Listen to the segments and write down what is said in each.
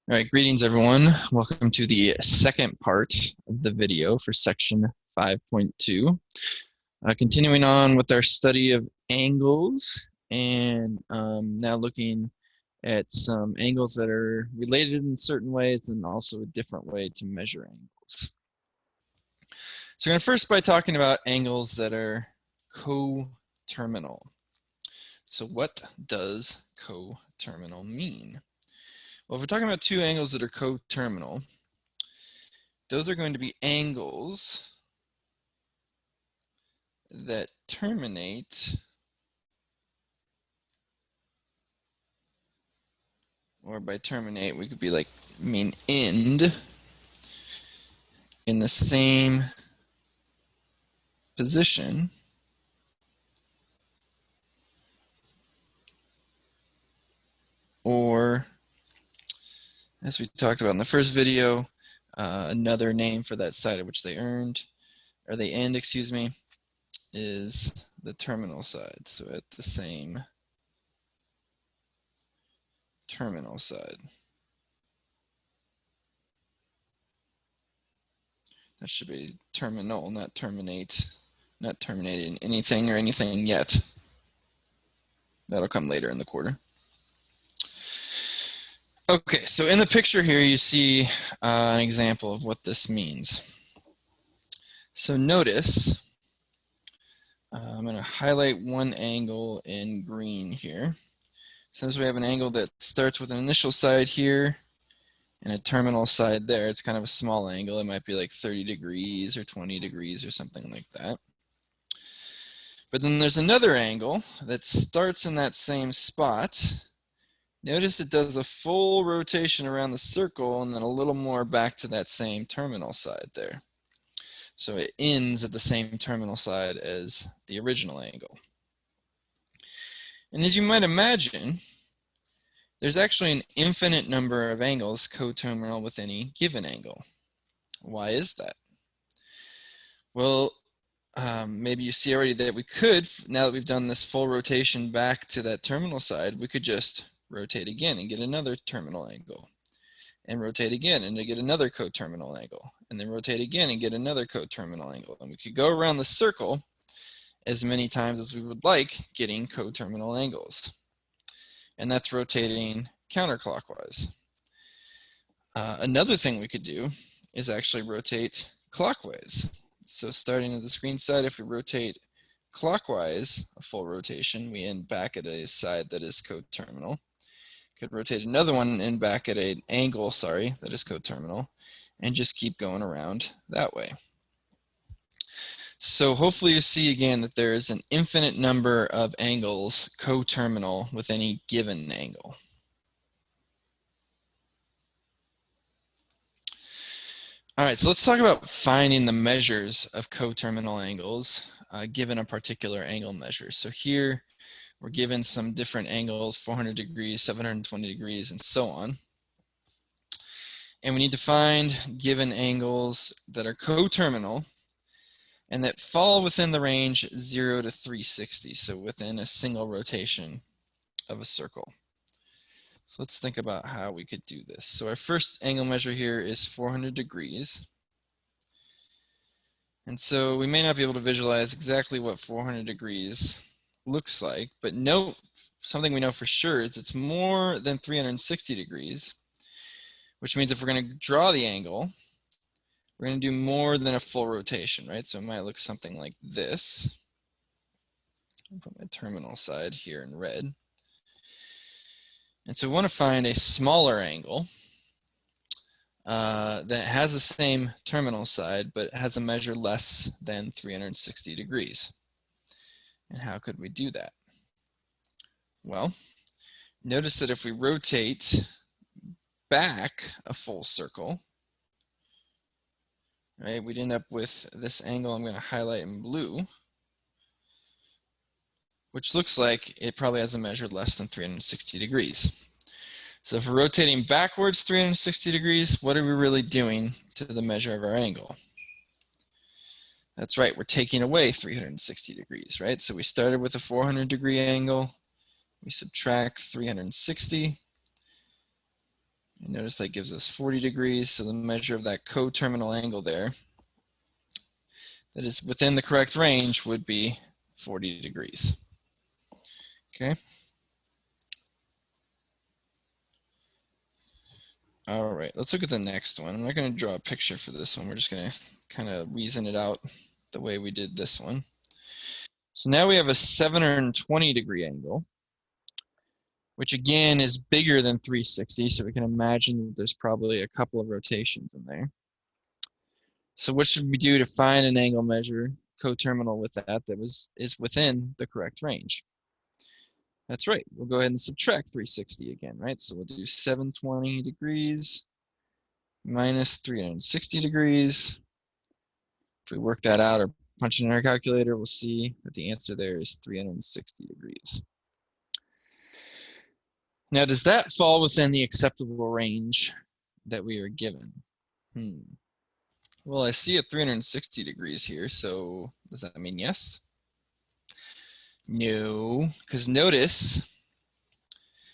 All right, greetings everyone. Welcome to the second part of the video for section 5.2. Continuing on with our study of angles and now looking at some angles that are related in certain ways and also a different way to measure angles. So we're going to first by talking about angles that are coterminal. So what does coterminal mean? Well, if we're talking about two angles that are coterminal, those are going to be angles that terminate, or by terminate, we could be like mean end in the same position or, as we talked about in the first video, another name for that side at which they end, excuse me, is the terminal side. So at the same terminal side. That should be terminal, not terminate, not terminating anything or anything yet. That'll come later in the quarter. Okay, so in the picture here, you see an example of what this means. So notice, I'm going to highlight one angle in green here. Since we have an angle that starts with an initial side here and a terminal side there, it's kind of a small angle. It might be like 30 degrees or 20 degrees or something like that. But then there's another angle that starts in that same spot. Notice it does a full rotation around the circle and then a little more back to that same terminal side there. So it ends at the same terminal side as the original angle. And as you might imagine, there's actually an infinite number of angles coterminal with any given angle. Why is that? Well, maybe you see already that we could, now that we've done this full rotation back to that terminal side, we could just rotate again and get another terminal angle, and rotate again and to get another coterminal angle, and then rotate again and get another coterminal angle. And we could go around the circle as many times as we would like, getting coterminal angles. And that's rotating counterclockwise. Another thing we could do is actually rotate clockwise. So starting at the screen side, if we rotate clockwise, a full rotation, we end back at a side that is coterminal. Could rotate another one and back at an angle, that is coterminal, and just keep going around that way. So hopefully you see again that there is an infinite number of angles coterminal with any given angle. All right, so let's talk about finding the measures of coterminal angles given a particular angle measure. So here we're given some different angles, 400 degrees, 720 degrees, and so on. And we need to find given angles that are coterminal and that fall within the range 0 to 360, so within a single rotation of a circle. So let's think about how we could do this. So our first angle measure here is 400 degrees. And so we may not be able to visualize exactly what 400 degrees looks like, but something we know for sure is it's more than 360 degrees, which means if we're going to draw the angle, we're going to do more than a full rotation, right? So it might look something like this. I'll put my terminal side here in red. And so we want to find a smaller angle that has the same terminal side, but has a measure less than 360 degrees. And how could we do that? Well, notice that if we rotate back a full circle, right, we'd end up with this angle I'm going to highlight in blue, which looks like it probably has a measure less than 360 degrees. So if we're rotating backwards 360 degrees, what are we really doing to the measure of our angle? That's right, we're taking away 360 degrees, right? So we started with a 400 degree angle, we subtract 360, And notice that gives us 40 degrees, so the measure of that coterminal angle there that is within the correct range would be 40 degrees. Okay. All right, let's look at the next one. I'm not going to draw a picture for this one. We're just going to kind of reason it out the way we did this one. So now we have a 720 degree angle, which again is bigger than 360, so we can imagine that there's probably a couple of rotations in there. So what should we do to find an angle measure coterminal with that is within the correct range? That's right, we'll go ahead and subtract 360 again, right? So we'll do 720 degrees minus 360 degrees. If we work that out or punch it in our calculator, we'll see that the answer there is 360 degrees. Now, does that fall within the acceptable range that we are given? Well, I see a 360 degrees here, so does that mean yes? No, because notice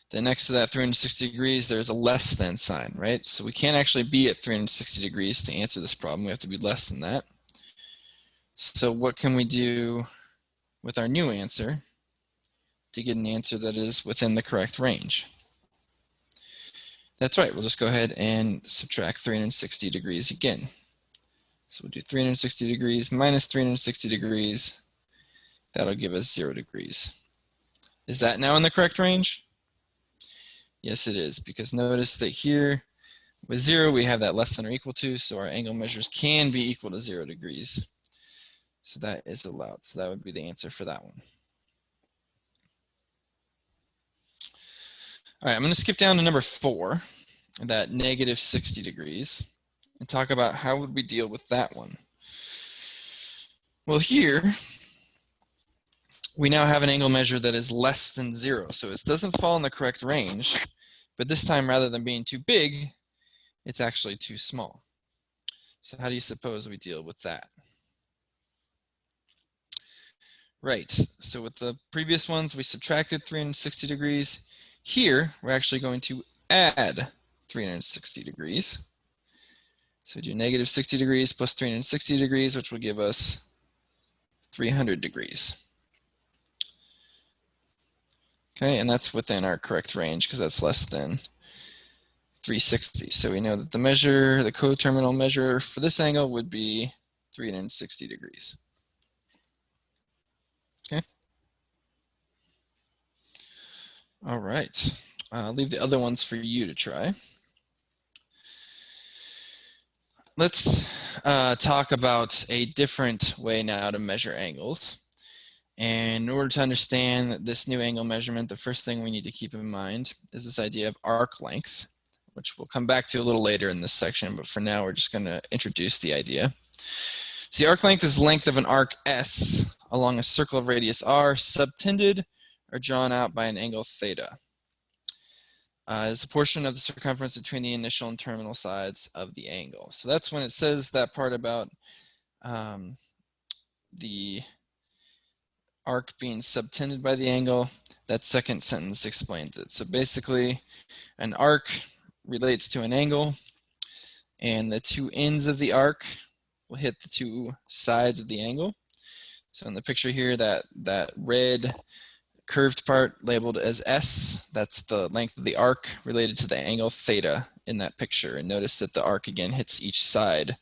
that next to that 360 degrees, there's a less than sign, right? So we can't actually be at 360 degrees to answer this problem. We have to be less than that. So what can we do with our new answer to get an answer that is within the correct range? That's right, we'll just go ahead and subtract 360 degrees again. So we'll do 360 degrees minus 360 degrees. That'll give us 0 degrees. Is that now in the correct range? Yes, it is, because notice that here with 0, we have that less than or equal to, so our angle measures can be equal to 0 degrees. So that is allowed. So that would be the answer for that one. All right, I'm going to skip down to number 4, that negative 60 degrees, and talk about how would we deal with that one. Well, here we now have an angle measure that is less than 0, so it doesn't fall in the correct range, but this time rather than being too big, it's actually too small. So how do you suppose we deal with that? Right, so with the previous ones, we subtracted 360 degrees. Here, we're actually going to add 360 degrees. So do negative 60 degrees plus 360 degrees, which will give us 300 degrees. Okay, and that's within our correct range because that's less than 360. So we know that the measure, the coterminal measure for this angle would be 360 degrees. Okay. All right, I'll leave the other ones for you to try. Let's talk about a different way now to measure angles. And in order to understand this new angle measurement, the first thing we need to keep in mind is this idea of arc length, which we'll come back to a little later in this section, but for now we're just going to introduce the idea. See, arc length is the length of an arc S along a circle of radius r, subtended or drawn out by an angle theta. Is a portion of the circumference between the initial and terminal sides of the angle. So that's when it says that part about the arc being subtended by the angle. That second sentence explains it. So basically, an arc relates to an angle, and the two ends of the arc will hit the two sides of the angle. So in the picture here, that red curved part labeled as S, that's the length of the arc related to the angle theta in that picture. And notice that the arc again hits each side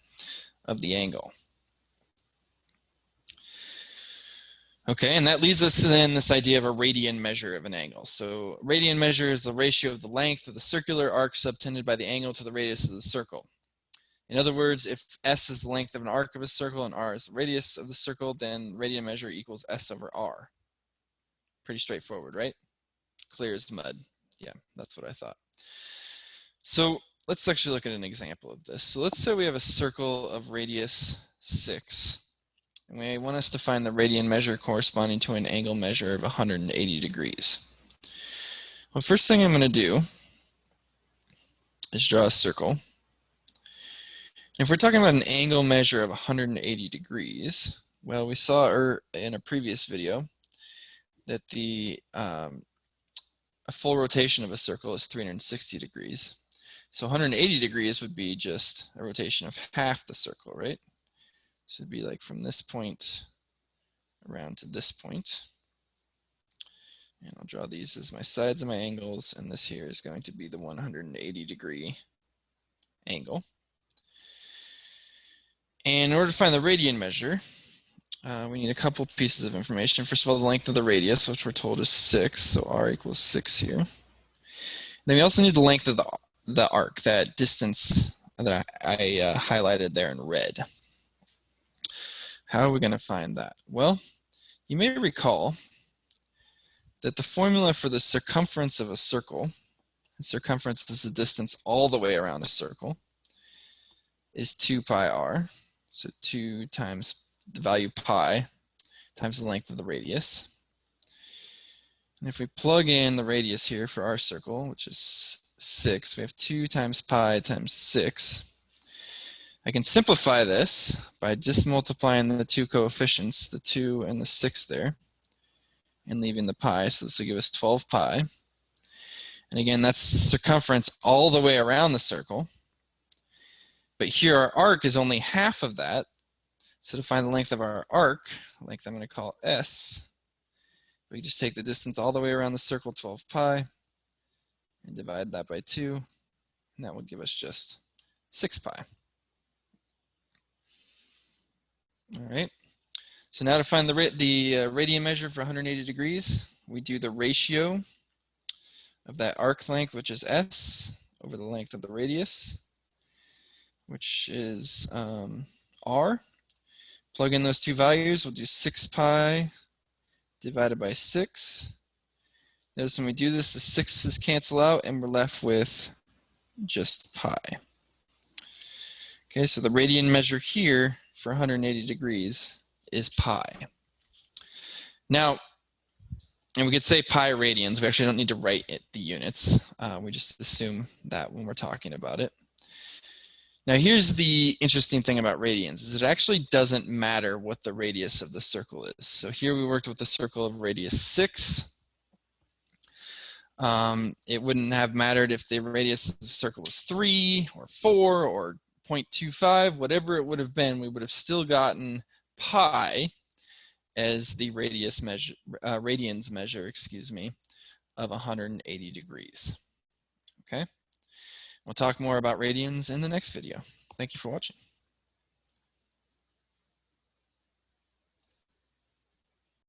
of the angle. Okay, and that leads us to then this idea of a radian measure of an angle. So radian measure is the ratio of the length of the circular arc subtended by the angle to the radius of the circle. In other words, if S is the length of an arc of a circle and R is the radius of the circle, then radian measure equals S over R. Pretty straightforward, right? Clear as mud. Yeah, that's what I thought. So let's actually look at an example of this. So let's say we have a circle of radius 6. And we want us to find the radian measure corresponding to an angle measure of 180 degrees. Well, first thing I'm going to do is draw a circle. If we're talking about an angle measure of 180 degrees, well, we saw in a previous video that a full rotation of a circle is 360 degrees. So 180 degrees would be just a rotation of half the circle, right? So it'd be like from this point around to this point. And I'll draw these as my sides of my angles, and this here is going to be the 180 degree angle. And in order to find the radian measure, we need a couple pieces of information. First of all, the length of the radius, which we're told is 6, so r equals 6 here. Then we also need the length of the arc, that distance that I highlighted there in red. How are we going to find that? Well, you may recall that the formula for the circumference of a circle, and circumference is the distance all the way around a circle, is 2 pi r. So 2 times the value pi times the length of the radius. And if we plug in the radius here for our circle, which is 6, we have 2 times pi times 6. I can simplify this by just multiplying the two coefficients, the 2 and the 6 there, and leaving the pi, so this will give us 12 pi. And again, that's circumference all the way around the circle. But here our arc is only half of that. So to find the length of our arc, length I'm going to call S, we just take the distance all the way around the circle, 12 pi, and divide that by 2, and that will give us just 6 pi. All right. So now to find the radian measure for 180 degrees, we do the ratio of that arc length, which is S, over the length of the radius, which is r. Plug in those two values, we'll do 6 pi divided by 6. Notice when we do this, the 6's cancel out, and we're left with just pi. Okay, so the radian measure here for 180 degrees is pi. Now, and we could say pi radians. We actually don't need to write the units. We just assume that when we're talking about it. Now, here's the interesting thing about radians, is it actually doesn't matter what the radius of the circle is. So here we worked with a circle of radius 6. It wouldn't have mattered if the radius of the circle was 3 or 4 or 0.25, whatever it would have been, we would have still gotten pi as the radians measure, of 180 degrees. Okay, we'll talk more about radians in the next video. Thank you for watching.